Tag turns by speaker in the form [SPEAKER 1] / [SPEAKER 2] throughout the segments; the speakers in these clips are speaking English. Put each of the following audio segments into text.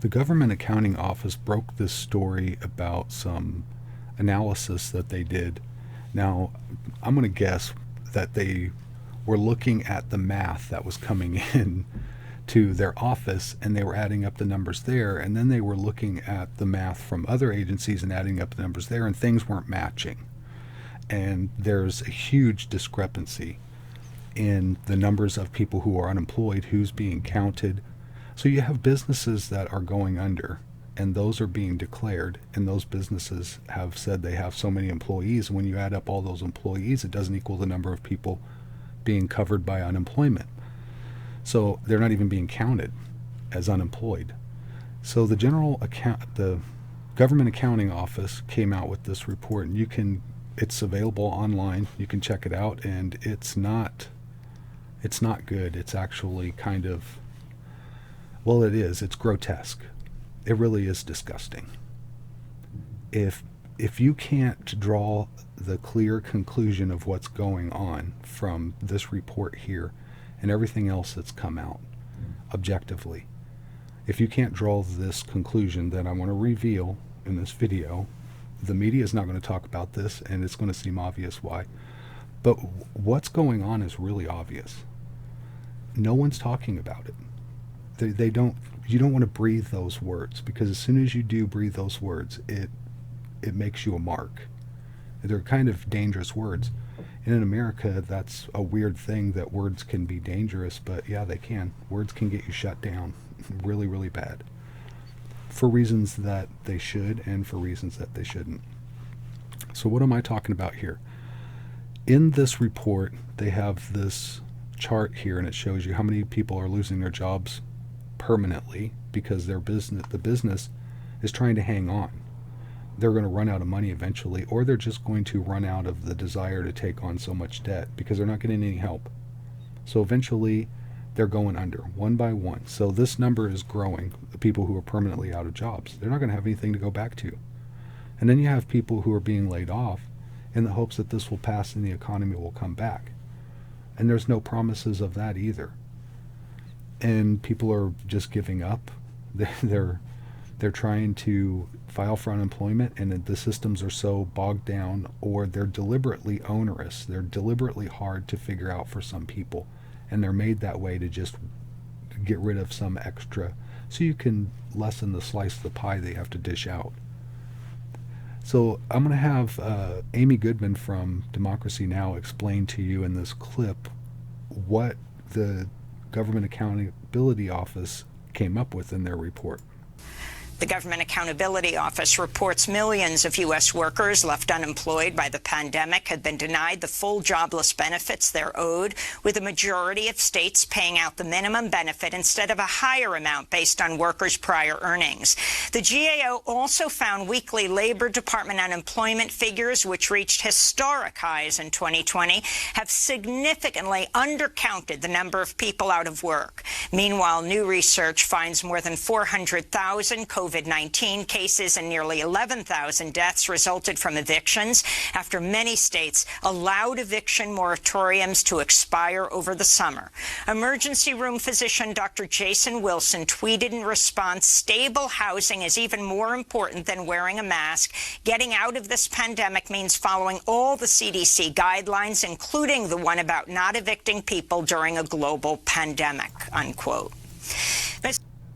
[SPEAKER 1] The Government Accounting Office broke this story about some analysis that they did. Now, I'm going to guess that they were looking at the math that was coming in to their office, and they were adding up the numbers there, and then they were looking at the math from other agencies and adding up the numbers there, and things weren't matching. And there's a huge discrepancy in the numbers of people who are unemployed, who's being counted. So you have businesses that are going under, and those are being declared, and those businesses have said they have so many employees. When you add up all those employees, it doesn't equal the number of people being covered by unemployment. So they're not even being counted as unemployed. So the Government Accounting Office came out with this report, and it's available online. You can check it out, and it's not good. It's actually kind of, well, it is. It's grotesque. It really is disgusting. If you can't draw the clear conclusion of what's going on from this report here and everything else that's come out objectively, if you can't draw this conclusion that I want to reveal in this video, the media is not going to talk about this, and it's going to seem obvious why. But what's going on is really obvious. No one's talking about it. You don't want to breathe those words, because as soon as you do breathe those words, it makes you a mark. They're kind of dangerous words. And in America, that's a weird thing, that words can be dangerous, but yeah, they can. Words can get you shut down really, really bad, for reasons that they should and for reasons that they shouldn't. So what am I talking about here? In this report, they have this chart here, and it shows you how many people are losing their jobs permanently because the business is trying to hang on. They're going to run out of money eventually, or they're just going to run out of the desire to take on so much debt because they're not getting any help. So eventually they're going under one by one. So this number is growing, the people who are permanently out of jobs. They're not going to have anything to go back to. And then you have people who are being laid off in the hopes that this will pass and the economy will come back. And there's no promises of that either. And people are just giving up. They're trying to file for unemployment, and the systems are so bogged down, or they're deliberately onerous. They're deliberately hard to figure out for some people, and they're made that way to just get rid of some extra so you can lessen the slice of the pie they have to dish out. So I'm going to have Amy Goodman from Democracy Now! Explain to you in this clip what the Government Accountability Office came up with in their report.
[SPEAKER 2] The Government Accountability Office reports millions of U.S. workers left unemployed by the pandemic had been denied the full jobless benefits they're owed, with a majority of states paying out the minimum benefit instead of a higher amount based on workers' prior earnings. The GAO also found weekly Labor Department unemployment figures, which reached historic highs in 2020, have significantly undercounted the number of people out of work. Meanwhile, new research finds more than 400,000 COVID-19 cases and nearly 11,000 deaths resulted from evictions after many states allowed eviction moratoriums to expire over the summer. Emergency room physician Dr. Jason Wilson tweeted in response, "Stable housing is even more important than wearing a mask. Getting out of this pandemic means following all the CDC guidelines, including the one about not evicting people during a global pandemic," unquote.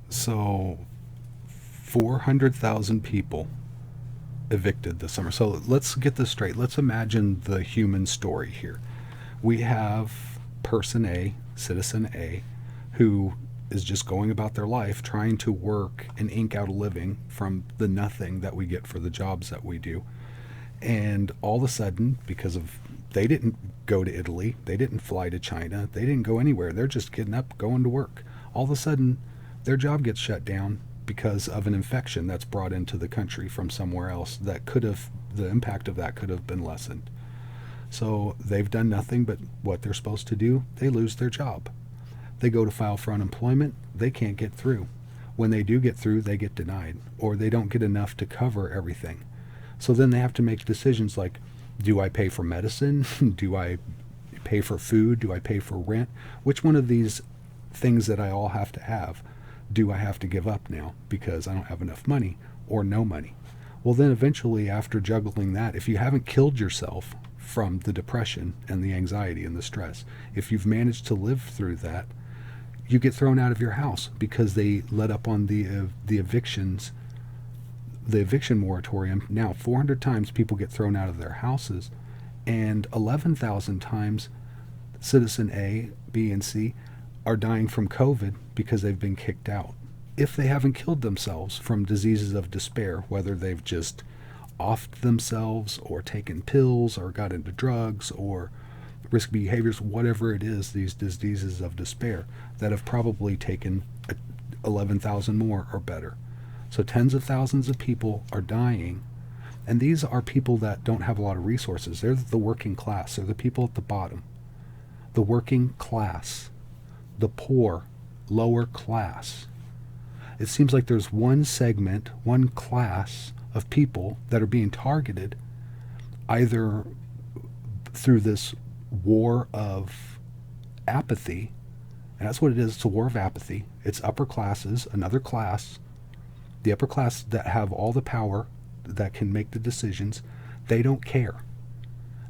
[SPEAKER 1] So 400,000 people evicted this summer. So let's get this straight. Let's imagine the human story here. We have person A, citizen A, who is just going about their life trying to work and ink out a living from the nothing that we get for the jobs that we do. And all of a sudden, because of they didn't go to Italy, they didn't fly to China, they didn't go anywhere. They're just getting up, going to work. All of a sudden, their job gets shut down because of an infection that's brought into the country from somewhere else that the impact of that could have been lessened. So they've done nothing but what they're supposed to do. They lose their job. They go to file for unemployment. They can't get through. When they do get through, they get denied, or they don't get enough to cover everything. So then they have to make decisions like, do I pay for medicine? Do I pay for food? Do I pay for rent? Which one of these things that I all have to have do I have to give up now because I don't have enough money or no money? Well, then eventually, after juggling that, if you haven't killed yourself from the depression and the anxiety and the stress, if you've managed to live through that, you get thrown out of your house because they let up on the evictions, the eviction moratorium. Now, 400 times people get thrown out of their houses, and 11,000 times citizen A, B, and C are dying from COVID because they've been kicked out. If they haven't killed themselves from diseases of despair, whether they've just offed themselves or taken pills or got into drugs or risky behaviors, whatever it is, these diseases of despair that have probably taken 11,000 more or better. So tens of thousands of people are dying, and these are people that don't have a lot of resources. They're the working class. They're the people at the bottom. The working class, the poor, lower class. It seems like there's one segment, one class of people that are being targeted either through this war of apathy, and that's what it is. It's a war of apathy. It's upper classes, another class, the upper class that have all the power, that can make the decisions. They don't care.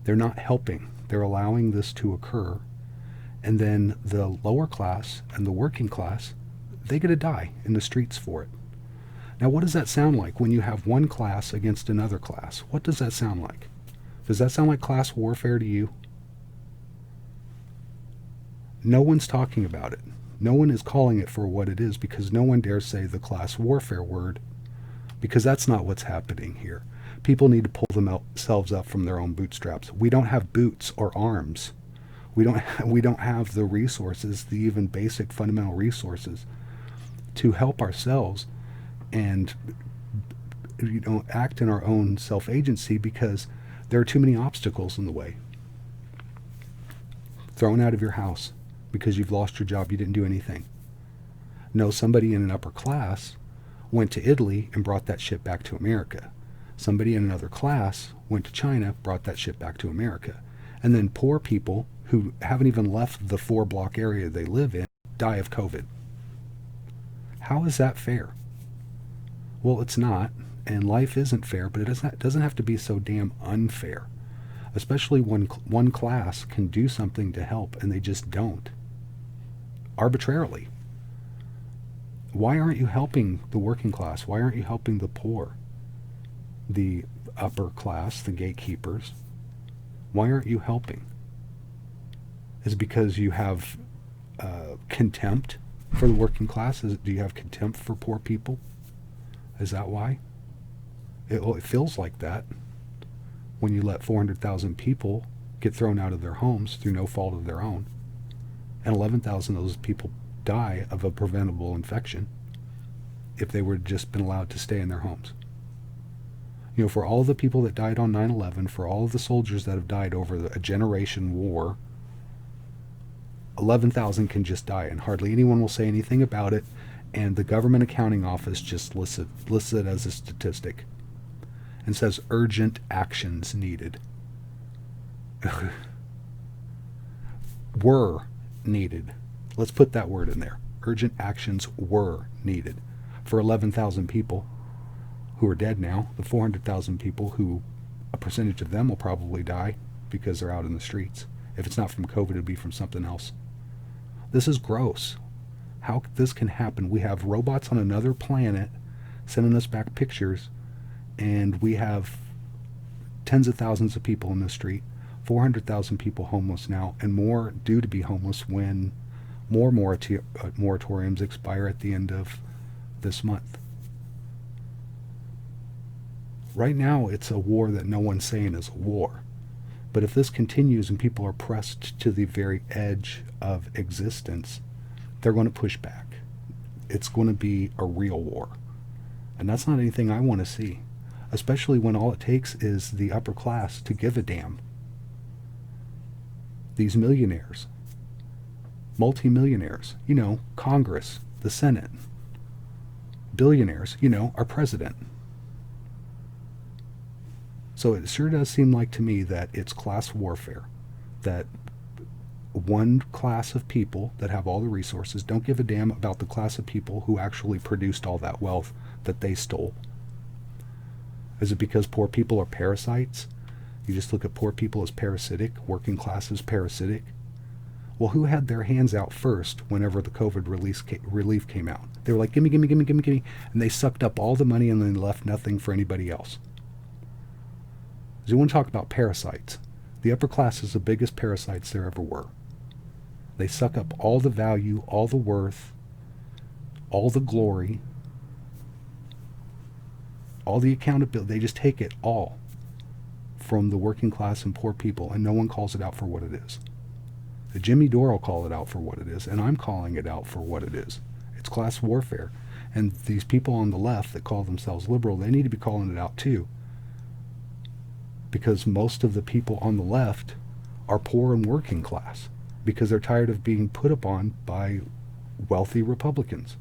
[SPEAKER 1] They're not helping. They're allowing this to occur. And then the lower class and the working class, they get to die in the streets for it. Now, what does that sound like when you have one class against another class? What does that sound like? Does that sound like class warfare to you? No one's talking about it. No one is calling it for what it is because no one dares say the class warfare word, because that's not what's happening here. People need to pull themselves up from their own bootstraps. We don't have boots or arms. We don't have the resources, the even basic fundamental resources to help ourselves and act in our own self-agency because there are too many obstacles in the way. Thrown out of your house because you've lost your job, you didn't do anything. No, somebody in an upper class went to Italy and brought that shit back to America. Somebody in another class went to China, brought that shit back to America. And then poor people who haven't even left the 4-block area they live in die of COVID. How is that fair? Well, it's not, and life isn't fair, but it doesn't have to be so damn unfair. Especially when one class can do something to help and they just don't. Arbitrarily. Why aren't you helping the working class? Why aren't you helping the poor? The upper class, the gatekeepers? Why aren't you helping? Is it because you have contempt for the working class? Do you have contempt for poor people? Is that why? It feels like that when you let 400,000 people get thrown out of their homes through no fault of their own, and 11,000 of those people die of a preventable infection if they were just been allowed to stay in their homes. You know, for all the people that died on 9/11, for all of the soldiers that have died over a generation war, 11,000 can just die, and hardly anyone will say anything about it, and the government accounting office just lists it as a statistic and says urgent actions needed. Were needed. Let's put that word in there. Urgent actions were needed for 11,000 people who are dead now, the 400,000 people who a percentage of them will probably die because they're out in the streets. If it's not from COVID, it'd be from something else. This is gross. How this can happen. We have robots on another planet sending us back pictures, and we have tens of thousands of people in the street, 400,000 people homeless now, and more due to be homeless when more moratoriums expire at the end of this month. Right now, it's a war that no one's saying is a war. But if this continues and people are pressed to the very edge of existence, they're going to push back. It's going to be a real war. And that's not anything I want to see, especially when all it takes is the upper class to give a damn. These millionaires, multimillionaires, Congress, the Senate, billionaires, our president. So it sure does seem like to me that it's class warfare, that one class of people that have all the resources, don't give a damn about the class of people who actually produced all that wealth that they stole. Is it because poor people are parasites? You just look at poor people as parasitic, working class as parasitic? Well, who had their hands out first whenever the COVID relief came out? They were like, gimme, gimme, gimme, gimme, gimme. And they sucked up all the money and then left nothing for anybody else. So you want to talk about parasites. The upper class is the biggest parasites there ever were. They suck up all the value, all the worth, all the glory, all the accountability. They just take it all from the working class and poor people, and no one calls it out for what it is. Jimmy Dore will call it out for what it is, and I'm calling it out for what it is. It's class warfare. And these people on the left that call themselves liberal, they need to be calling it out too. Because most of the people on the left are poor and working class because they're tired of being put upon by wealthy Republicans.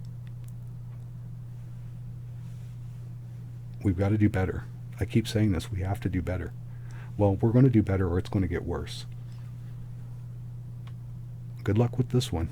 [SPEAKER 1] We've got to do better. I keep saying this, we have to do better. Well, we're going to do better or it's going to get worse. Good luck with this one.